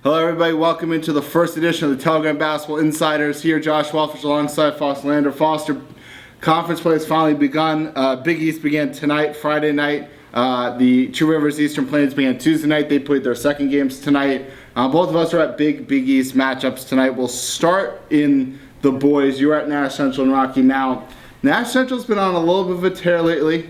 Hello, everybody. Welcome into the first edition of the Telegram Basketball Insiders. Here, Josh Walfish alongside Foster Lander. Foster, conference play has finally begun. Big East began tonight, Friday night. The Two Rivers Eastern Plains began Tuesday night. They played their second games tonight. Both of us are at Big East matchups tonight. We'll start in the boys. You're at Nash Central and Rocky Mount. Nash Central's been on a little bit of a tear lately.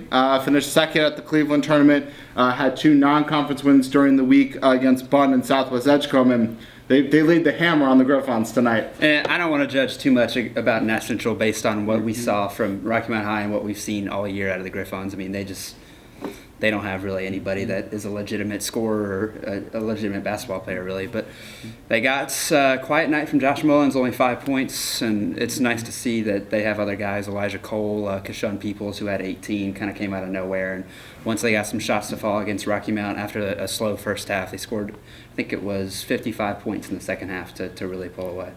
Finished second at the Cleveland tournament. Had two non-conference wins during the week against Bunn and Southwest Edgecombe, and they laid the hammer on the Griffons tonight. And I don't want to judge too much about Nash Central based on what we saw from Rocky Mount High and what we've seen all year out of the Griffons. I mean, they don't have really anybody that is a legitimate scorer or a legitimate basketball player, really. But they got a quiet night from Josh Mullins, only 5 points, and it's nice to see that they have other guys, Elijah Cole, Kishon Peoples, who had 18, kind of came out of nowhere. And once they got some shots to fall against Rocky Mount after a slow first half, they scored, I think it was 55 points in the second half to really pull away.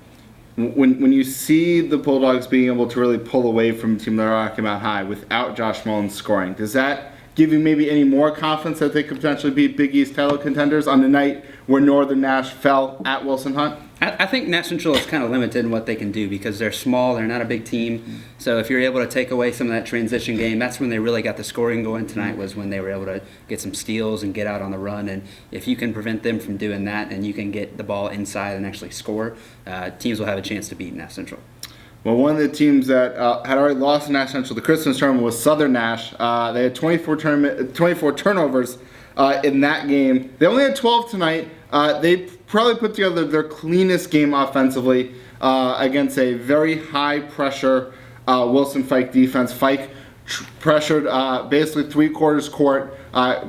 When you see the Bulldogs being able to really pull away from a team like Rocky Mount High without Josh Mullins scoring, does that give you maybe any more confidence that they could potentially beat Big East title contenders on the night where Northern Nash fell at Wilson Hunt? I think Nash Central is kind of limited in what they can do because they're small, they're not a big team. So if you're able to take away some of that transition game, that's when they really got the scoring going tonight, was when they were able to get some steals and get out on the run. And if you can prevent them from doing that and you can get the ball inside and actually score, teams will have a chance to beat Nash Central. Well, one of the teams that had already lost to Nash Central the Christmas tournament was Southern Nash. They had 24 turnovers in that game. They only had 12 tonight. They probably put together their cleanest game offensively against a very high-pressure Wilson Fike defense. Fike pressured basically three-quarters court,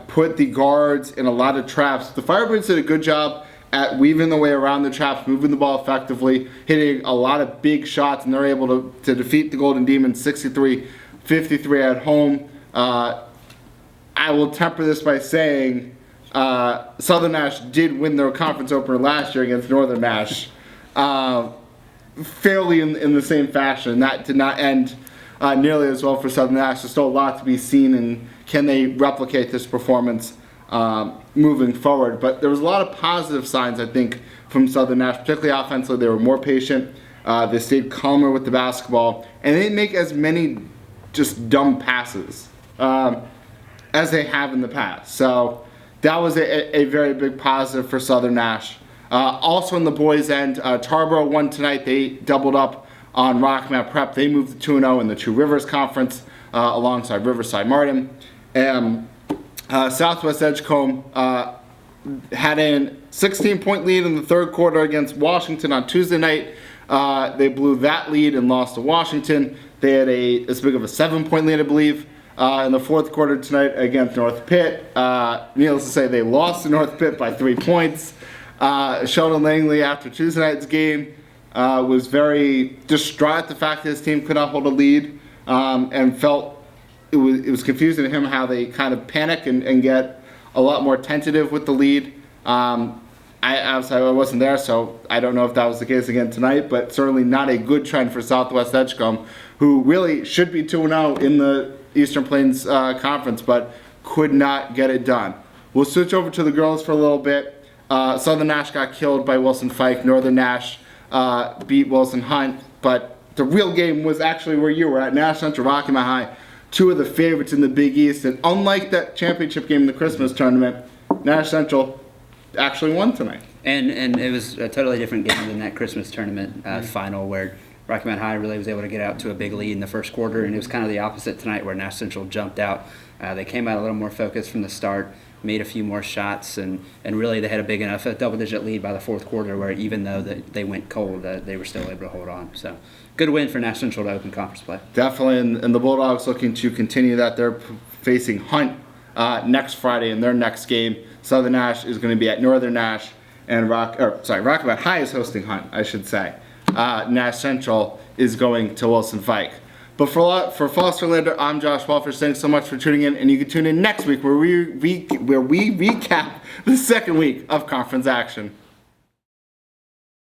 put the guards in a lot of traps. The Firebirds did a good job at weaving the way around the traps, moving the ball effectively, hitting a lot of big shots, and they're able to defeat the Golden Demons 63-53 at home. I will temper this by saying Southern Nash did win their conference opener last year against Northern Nash fairly in the same fashion. That did not end nearly as well for Southern Nash. There's still a lot to be seen, and can they replicate this performance moving forward? But there was a lot of positive signs, I think, from Southern Nash, particularly offensively. They were more patient. They stayed calmer with the basketball, and they didn't make as many just dumb passes as they have in the past. So that was a very big positive for Southern Nash. Also in the boys' end, Tarboro won tonight. They doubled up on Rocky Mount Prep. They moved to 2-0 in the Two Rivers Conference alongside Riverside Martin. Southwest Edgecombe had a 16-point lead in the third quarter against Washington on Tuesday night. They blew that lead and lost to Washington. They had as big of a 7-point lead, I believe, in the fourth quarter tonight against North Pitt. Needless to say, they lost to North Pitt by 3 points. Sheldon Langley, after Tuesday night's game, was very distraught at the fact that his team could not hold a lead, and felt it was confusing to him how they kind of panic and get a lot more tentative with the lead. I wasn't there, so I don't know if that was the case again tonight, but certainly not a good trend for Southwest Edgecombe, who really should be 2-0 in the Eastern Plains Conference, but could not get it done. We'll switch over to the girls for a little bit. Southern Nash got killed by Wilson Fike. Northern Nash beat Wilson Hunt, but the real game was actually where you were at, Nash Central Rocky Mount High. Two of the favorites in the Big East, and unlike that championship game in the Christmas tournament, Nash Central actually won tonight. And it was a totally different game than that Christmas tournament final, where Rocky Mount High really was able to get out to a big lead in the first quarter, and it was kind of the opposite tonight, where Nash Central jumped out. They came out a little more focused from the start, made a few more shots, and really they had a big enough double-digit lead by the fourth quarter, where even though they went cold, they were still able to hold on. So good win for Nash Central to open conference play. Definitely, and the Bulldogs looking to continue that. They're facing Hunt next Friday in their next game. Southern Nash is going to be at Northern Nash, and Rocky Mount High is hosting Hunt, I should say. Nash Central is going to Wilson Fike. But for Foster Lander, I'm Josh Walfish. Thanks so much for tuning in, and you can tune in next week where we recap the second week of conference action.